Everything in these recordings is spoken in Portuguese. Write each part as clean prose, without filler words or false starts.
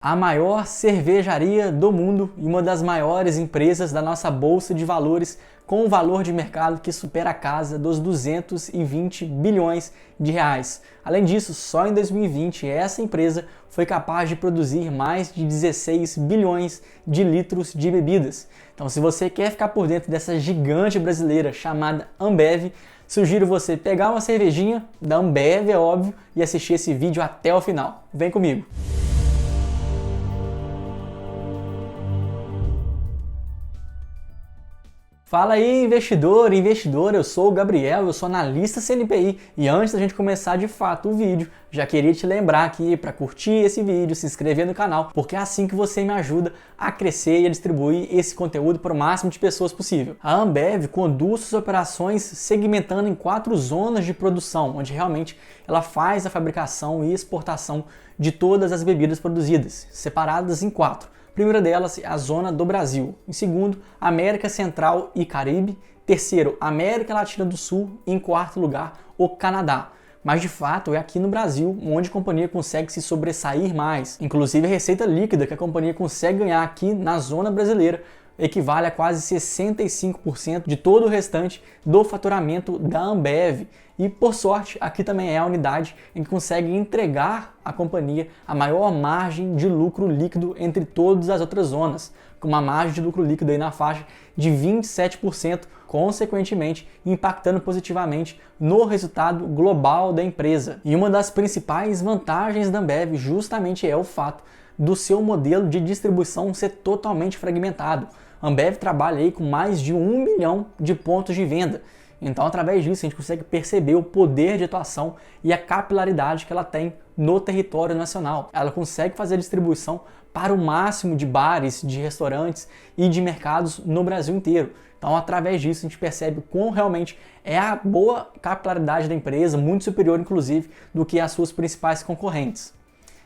A maior cervejaria do mundo e uma das maiores empresas da nossa bolsa de valores, com um valor de mercado que supera a casa dos 220 bilhões de reais. Além disso, só em 2020 essa empresa foi capaz de produzir mais de 16 bilhões de litros de bebidas. Então, se você quer ficar por dentro dessa gigante brasileira chamada Ambev, sugiro você pegar uma cervejinha da Ambev, é óbvio, e assistir esse vídeo até o final. Vem comigo! Fala aí, investidor e investidora, eu sou o Gabriel, eu sou analista CNPI e antes da gente começar de fato o vídeo, já queria te lembrar aqui para curtir esse vídeo, se inscrever no canal, porque é assim que você me ajuda a crescer e a distribuir esse conteúdo para o máximo de pessoas possível. A Ambev conduz suas operações segmentando em 4 zonas de produção, onde realmente ela faz a fabricação e exportação de todas as bebidas produzidas, separadas em 4. A primeira delas é a zona do Brasil. Em segundo, América Central e Caribe. Terceiro, América Latina do Sul. E em quarto lugar, o Canadá. Mas de fato é aqui no Brasil onde a companhia consegue se sobressair mais. Inclusive a receita líquida que a companhia consegue ganhar aqui na zona brasileira equivale a quase 65% de todo o restante do faturamento da Ambev. E por sorte, aqui também é a unidade em que consegue entregar à companhia a maior margem de lucro líquido entre todas as outras zonas, com uma margem de lucro líquido aí na faixa de 27%, consequentemente impactando positivamente no resultado global da empresa. E uma das principais vantagens da Ambev justamente é o fato do seu modelo de distribuição ser totalmente fragmentado. A Ambev trabalha aí com mais de 1 milhão de pontos de venda. Então, através disso, a gente consegue perceber o poder de atuação e a capilaridade que ela tem no território nacional. Ela consegue fazer a distribuição para o máximo de bares, de restaurantes e de mercados no Brasil inteiro. Então, através disso, a gente percebe quão realmente é a boa capilaridade da empresa, muito superior, inclusive, do que as suas principais concorrentes.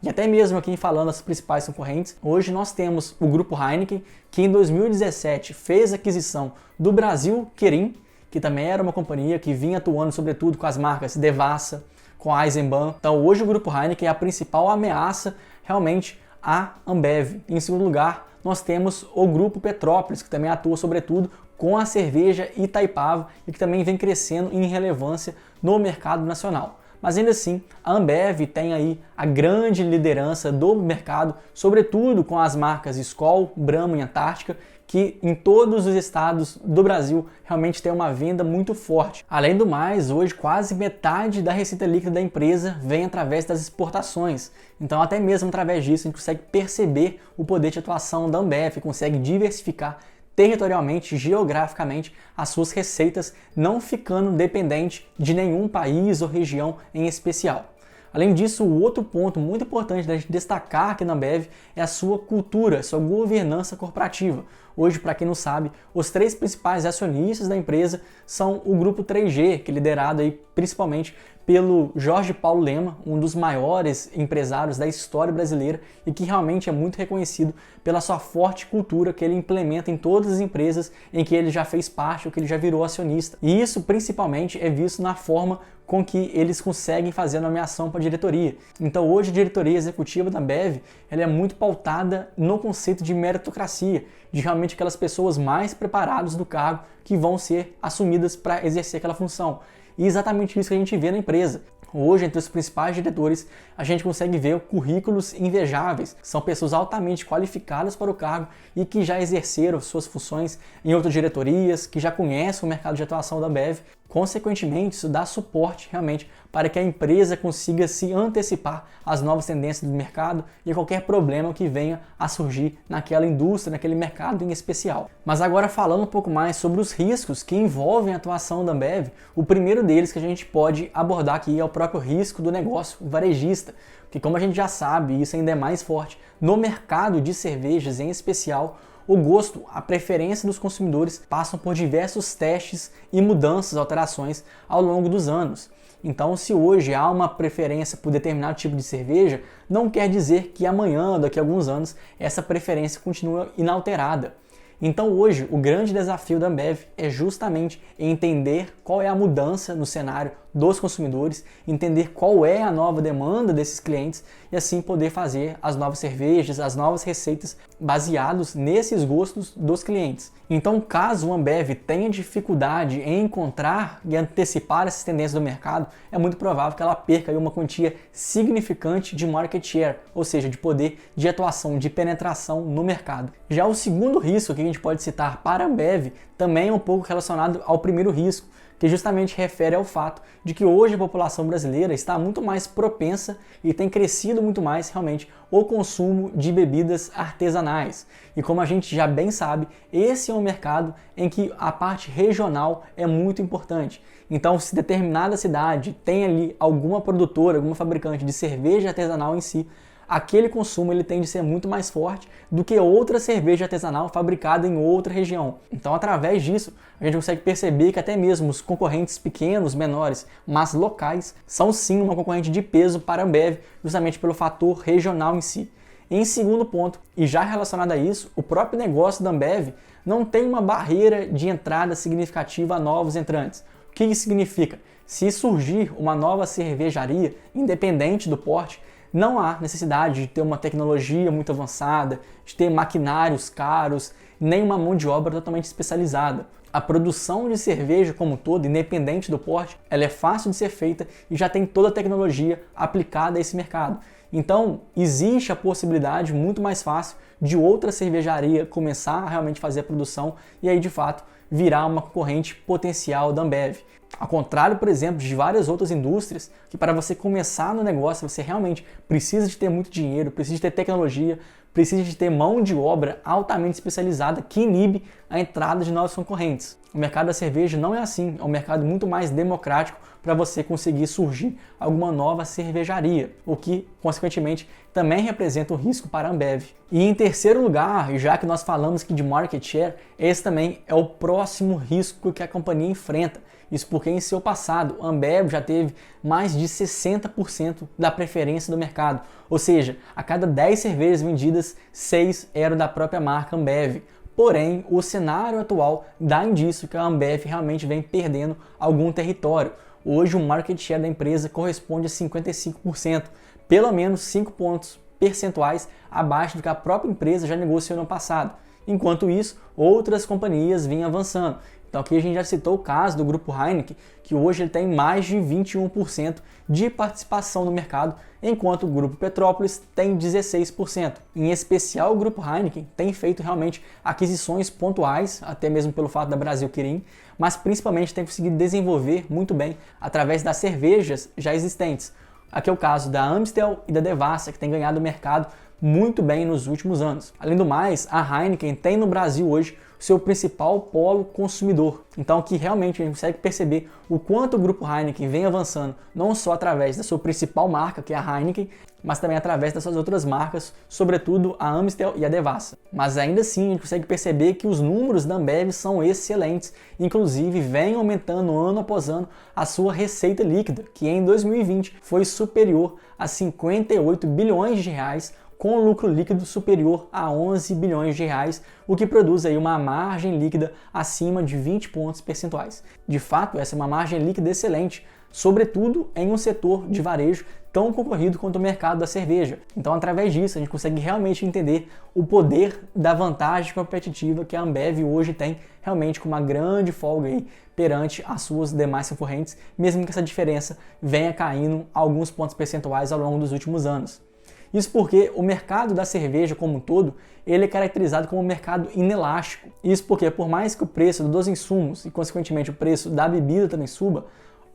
E até mesmo aqui falando das principais concorrentes, hoje nós temos o Grupo Heineken, que em 2017 fez a aquisição do Brasil Kirin, que também era uma companhia que vinha atuando sobretudo com as marcas Devassa, com a Eisenbahn. Então hoje o Grupo Heineken é a principal ameaça realmente à Ambev. Em segundo lugar, nós temos o Grupo Petrópolis, que também atua sobretudo com a cerveja Itaipava e que também vem crescendo em relevância no mercado nacional. Mas ainda assim, a Ambev tem aí a grande liderança do mercado, sobretudo com as marcas Skol, Brahma e Antártica, que em todos os estados do Brasil realmente tem uma venda muito forte. Além do mais, hoje quase metade da receita líquida da empresa vem através das exportações. Então até mesmo através disso a gente consegue perceber o poder de atuação da Ambev, consegue diversificar territorialmente, geograficamente, as suas receitas, não ficando dependente de nenhum país ou região em especial. Além disso, o outro ponto muito importante da gente destacar aqui na Ambev é a sua cultura, sua governança corporativa. Hoje, para quem não sabe, os 3 principais acionistas da empresa são o Grupo 3G, que é liderado aí principalmente pelo Jorge Paulo Lema, um dos maiores empresários da história brasileira e que realmente é muito reconhecido pela sua forte cultura que ele implementa em todas as empresas em que ele já fez parte ou que ele já virou acionista. E isso principalmente é visto na forma com que eles conseguem fazer a nomeação para a diretoria. Então hoje a diretoria executiva da Ambev ela é muito pautada no conceito de meritocracia, de realmente aquelas pessoas mais preparadas do cargo que vão ser assumidas para exercer aquela função. E exatamente isso que a gente vê na empresa. Hoje, entre os principais diretores, a gente consegue ver currículos invejáveis. São pessoas altamente qualificadas para o cargo e que já exerceram suas funções em outras diretorias, que já conhecem o mercado de atuação da Ambev. Consequentemente, isso dá suporte realmente para que a empresa consiga se antecipar às novas tendências do mercado e a qualquer problema que venha a surgir naquela indústria, naquele mercado em especial. Mas agora falando um pouco mais sobre os riscos que envolvem a atuação da Ambev, o primeiro deles que a gente pode abordar aqui é o próprio risco do negócio varejista, que como a gente já sabe, isso ainda é mais forte no mercado de cervejas em especial. O gosto, a preferência dos consumidores passam por diversos testes e mudanças, alterações ao longo dos anos. Então, se hoje há uma preferência por determinado tipo de cerveja, não quer dizer que amanhã, daqui a alguns anos, essa preferência continua inalterada. Então hoje o grande desafio da Ambev é justamente entender qual é a mudança no cenário dos consumidores, entender qual é a nova demanda desses clientes e assim poder fazer as novas cervejas, as novas receitas baseados nesses gostos dos clientes. Então, caso a Ambev tenha dificuldade em encontrar e antecipar essas tendências do mercado, é muito provável que ela perca aí uma quantia significante de market share, ou seja, de poder de atuação, de penetração no mercado. Já o segundo risco que a gente pode citar para a Ambev também é um pouco relacionado ao primeiro risco, que justamente refere ao fato de que hoje a população brasileira está muito mais propensa e tem crescido muito mais realmente o consumo de bebidas artesanais. E como a gente já bem sabe, esse é um mercado em que a parte regional é muito importante. Então, se determinada cidade tem ali alguma produtora, alguma fabricante de cerveja artesanal em si, aquele consumo ele tende a ser muito mais forte do que outra cerveja artesanal fabricada em outra região. Então, através disso, a gente consegue perceber que até mesmo os concorrentes pequenos, menores, mas locais, são sim uma concorrente de peso para a Ambev, justamente pelo fator regional em si. Em segundo ponto, e já relacionado a isso, o próprio negócio da Ambev não tem uma barreira de entrada significativa a novos entrantes. O que isso significa? Se surgir uma nova cervejaria, independente do porte, não há necessidade de ter uma tecnologia muito avançada, de ter maquinários caros, nem uma mão de obra totalmente especializada. A produção de cerveja como um todo, independente do porte, ela é fácil de ser feita e já tem toda a tecnologia aplicada a esse mercado. Então, existe a possibilidade muito mais fácil de outra cervejaria começar a realmente fazer a produção e aí, de fato, virar uma concorrente potencial da Ambev. Ao contrário, por exemplo, de várias outras indústrias, que para você começar no negócio, você realmente precisa de ter muito dinheiro, precisa de ter tecnologia, precisa de ter mão de obra altamente especializada que inibe a entrada de novos concorrentes. O mercado da cerveja não é assim, é um mercado muito mais democrático para você conseguir surgir alguma nova cervejaria, o que, consequentemente, também representa um risco para a Ambev. E em terceiro lugar, e já que nós falamos aqui de market share, esse também é o próximo risco que a companhia enfrenta. Isso porque em seu passado, a Ambev já teve mais de 60% da preferência do mercado. Ou seja, a cada 10 cervejas vendidas, 6 eram da própria marca Ambev. Porém, o cenário atual dá indício que a Ambev realmente vem perdendo algum território. Hoje, o market share da empresa corresponde a 55%, pelo menos 5 pontos percentuais abaixo do que a própria empresa já negociou no passado. Enquanto isso, outras companhias vêm avançando. Então aqui a gente já citou o caso do Grupo Heineken, que hoje ele tem mais de 21% de participação no mercado, enquanto o Grupo Petrópolis tem 16%. Em especial, o Grupo Heineken tem feito realmente aquisições pontuais, até mesmo pelo fato da Brasil Kirin, mas principalmente tem conseguido desenvolver muito bem através das cervejas já existentes. Aqui é o caso da Amstel e da Devassa, que tem ganhado o mercado muito bem nos últimos anos. Além do mais, a Heineken tem no Brasil hoje o seu principal polo consumidor. Então aqui realmente a gente consegue perceber o quanto o Grupo Heineken vem avançando, não só através da sua principal marca, que é a Heineken, mas também através das suas outras marcas, sobretudo a Amstel e a Devassa. Mas ainda assim a gente consegue perceber que os números da Ambev são excelentes, inclusive vem aumentando ano após ano a sua receita líquida, que em 2020 foi superior a 58 bilhões de reais, com lucro líquido superior a 11 bilhões de reais, o que produz aí uma margem líquida acima de 20 pontos percentuais. De fato, essa é uma margem líquida excelente, sobretudo em um setor de varejo tão concorrido quanto o mercado da cerveja. Então, através disso, a gente consegue realmente entender o poder da vantagem competitiva que a Ambev hoje tem, realmente com uma grande folga aí perante as suas demais concorrentes, mesmo que essa diferença venha caindo alguns pontos percentuais ao longo dos últimos anos. Isso porque o mercado da cerveja como um todo, ele é caracterizado como um mercado inelástico. Isso porque por mais que o preço dos insumos e consequentemente o preço da bebida também suba,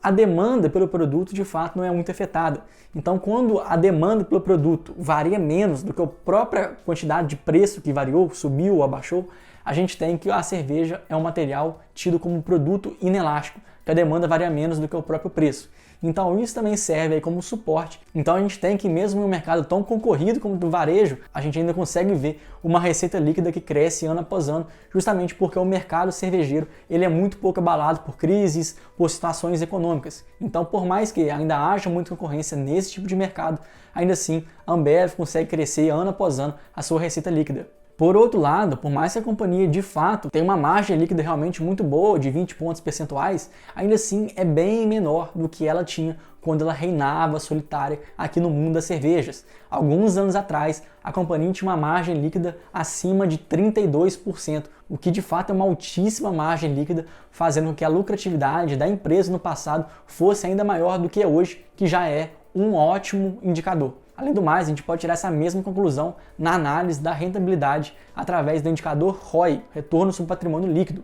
a demanda pelo produto de fato não é muito afetada. Então quando a demanda pelo produto varia menos do que a própria quantidade de preço que variou, subiu ou abaixou, a gente tem que a cerveja é um material tido como um produto inelástico, que a demanda varia menos do que o próprio preço. Então isso também serve aí como suporte. Então a gente tem que, mesmo em um mercado tão concorrido como o do varejo, a gente ainda consegue ver uma receita líquida que cresce ano após ano, justamente porque o mercado cervejeiro ele é muito pouco abalado por crises, por situações econômicas. Então por mais que ainda haja muita concorrência nesse tipo de mercado, ainda assim a Ambev consegue crescer ano após ano a sua receita líquida. Por outro lado, por mais que a companhia de fato tenha uma margem líquida realmente muito boa, de 20 pontos percentuais, ainda assim é bem menor do que ela tinha quando ela reinava solitária aqui no mundo das cervejas. Alguns anos atrás, a companhia tinha uma margem líquida acima de 32%, o que de fato é uma altíssima margem líquida, fazendo com que a lucratividade da empresa no passado fosse ainda maior do que é hoje, que já é um ótimo indicador. Além do mais, a gente pode tirar essa mesma conclusão na análise da rentabilidade através do indicador ROI, Retorno sobre Patrimônio Líquido.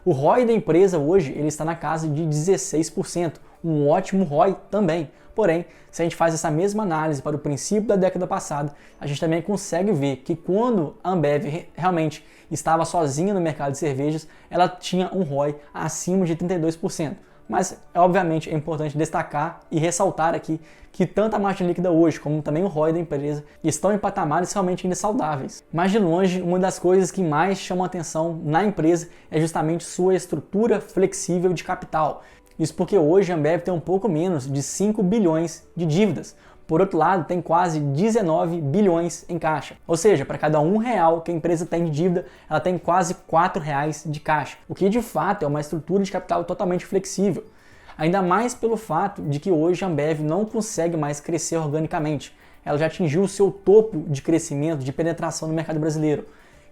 O ROI da empresa hoje ele está na casa de 16%, um ótimo ROI também. Porém, se a gente faz essa mesma análise para o princípio da década passada, a gente também consegue ver que quando a Ambev realmente estava sozinha no mercado de cervejas, ela tinha um ROI acima de 32%. Mas, obviamente, é importante destacar e ressaltar aqui que tanto a margem líquida hoje, como também o ROI da empresa, estão em patamares realmente ainda saudáveis. Mas, de longe, uma das coisas que mais chamam a atenção na empresa é justamente sua estrutura flexível de capital. Isso porque hoje a Ambev tem um pouco menos de 5 bilhões de dívidas. Por outro lado, tem quase 19 bilhões em caixa. Ou seja, para cada R$1 que a empresa tem de dívida, ela tem quase R$4 de caixa. O que de fato é uma estrutura de capital totalmente flexível. Ainda mais pelo fato de que hoje a Ambev não consegue mais crescer organicamente. Ela já atingiu o seu topo de crescimento, de penetração no mercado brasileiro.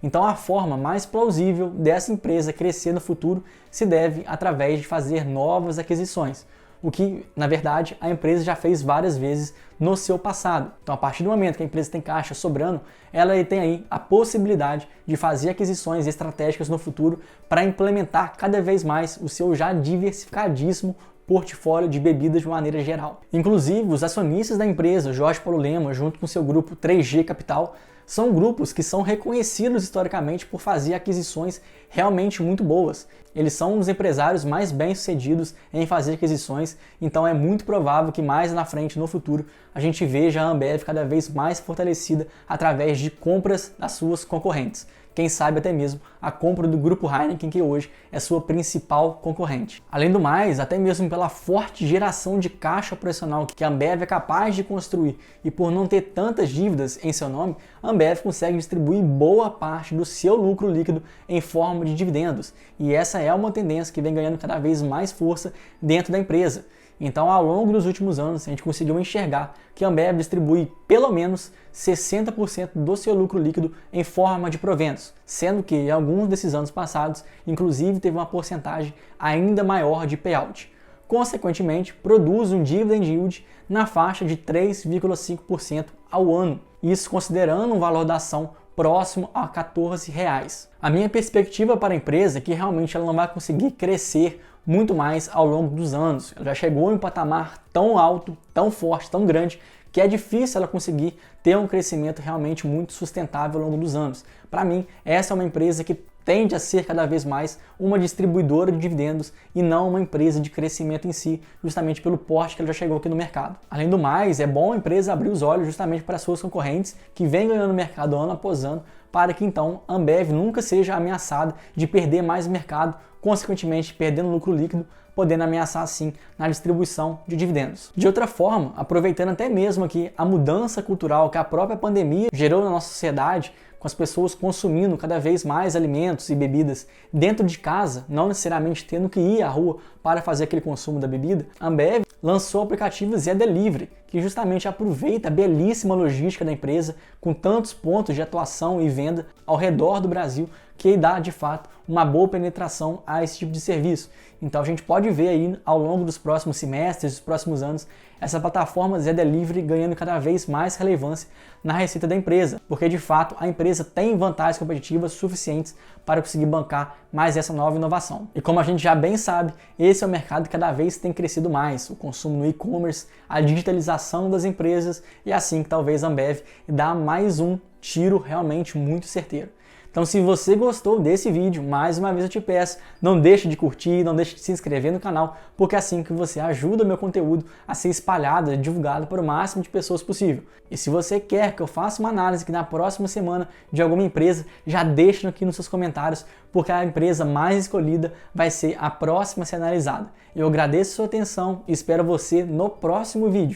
Então a forma mais plausível dessa empresa crescer no futuro se deve através de fazer novas aquisições. O que, na verdade, a empresa já fez várias vezes no seu passado. Então, a partir do momento que a empresa tem caixa sobrando, ela tem aí a possibilidade de fazer aquisições estratégicas no futuro para implementar cada vez mais o seu já diversificadíssimo portfólio de bebidas de maneira geral. Inclusive, os acionistas da empresa, Jorge Paulo Lema, junto com seu grupo 3G Capital, são grupos que são reconhecidos historicamente por fazer aquisições realmente muito boas. Eles são os empresários mais bem-sucedidos em fazer aquisições, então é muito provável que mais na frente, no futuro, a gente veja a Ambev cada vez mais fortalecida através de compras das suas concorrentes. Quem sabe até mesmo a compra do Grupo Heineken, que hoje é sua principal concorrente. Além do mais, até mesmo pela forte geração de caixa operacional que a Ambev é capaz de construir e por não ter tantas dívidas em seu nome, a Ambev consegue distribuir boa parte do seu lucro líquido em forma de dividendos. E essa é uma tendência que vem ganhando cada vez mais força dentro da empresa. Então, ao longo dos últimos anos, a gente conseguiu enxergar que a Ambev distribui pelo menos 60% do seu lucro líquido em forma de proventos, sendo que em alguns desses anos passados, inclusive, teve uma porcentagem ainda maior de payout. Consequentemente, produz um dividend yield na faixa de 3,5% ao ano, isso considerando um valor da ação próximo a R$14. A minha perspectiva para a empresa é que realmente ela não vai conseguir crescer muito mais ao longo dos anos. Ela já chegou em um patamar tão alto, tão forte, tão grande, que é difícil ela conseguir ter um crescimento realmente muito sustentável ao longo dos anos. Para mim, essa é uma empresa que tende a ser cada vez mais uma distribuidora de dividendos e não uma empresa de crescimento em si, justamente pelo porte que ela já chegou aqui no mercado. Além do mais, é bom a empresa abrir os olhos justamente para suas concorrentes que vêm ganhando mercado ano após ano, para que então a Ambev nunca seja ameaçada de perder mais mercado, consequentemente perdendo lucro líquido, podendo ameaçar assim na distribuição de dividendos. De outra forma, aproveitando até mesmo aqui a mudança cultural que a própria pandemia gerou na nossa sociedade, com as pessoas consumindo cada vez mais alimentos e bebidas dentro de casa, não necessariamente tendo que ir à rua para fazer aquele consumo da bebida, a Ambev lançou o aplicativo Zé Delivery, que justamente aproveita a belíssima logística da empresa, com tantos pontos de atuação e venda ao redor do Brasil, que dá de fato uma boa penetração a esse tipo de serviço. Então a gente pode ver aí ao longo dos próximos semestres, dos próximos anos, essa plataforma Zé Delivery ganhando cada vez mais relevância na receita da empresa, porque de fato a empresa tem vantagens competitivas suficientes para conseguir bancar mais essa nova inovação. E como a gente já bem sabe, esse é o mercado que cada vez tem crescido mais, o consumo no e-commerce, a digitalização das empresas e assim que talvez a Ambev dá mais um tiro realmente muito certeiro. Então, se você gostou desse vídeo, mais uma vez eu te peço, não deixe de curtir, não deixe de se inscrever no canal, porque é assim que você ajuda o meu conteúdo a ser espalhado e divulgado para o máximo de pessoas possível. E se você quer que eu faça uma análise aqui na próxima semana de alguma empresa, já deixa aqui nos seus comentários, porque a empresa mais escolhida vai ser a próxima a ser analisada. Eu agradeço a sua atenção e espero você no próximo vídeo.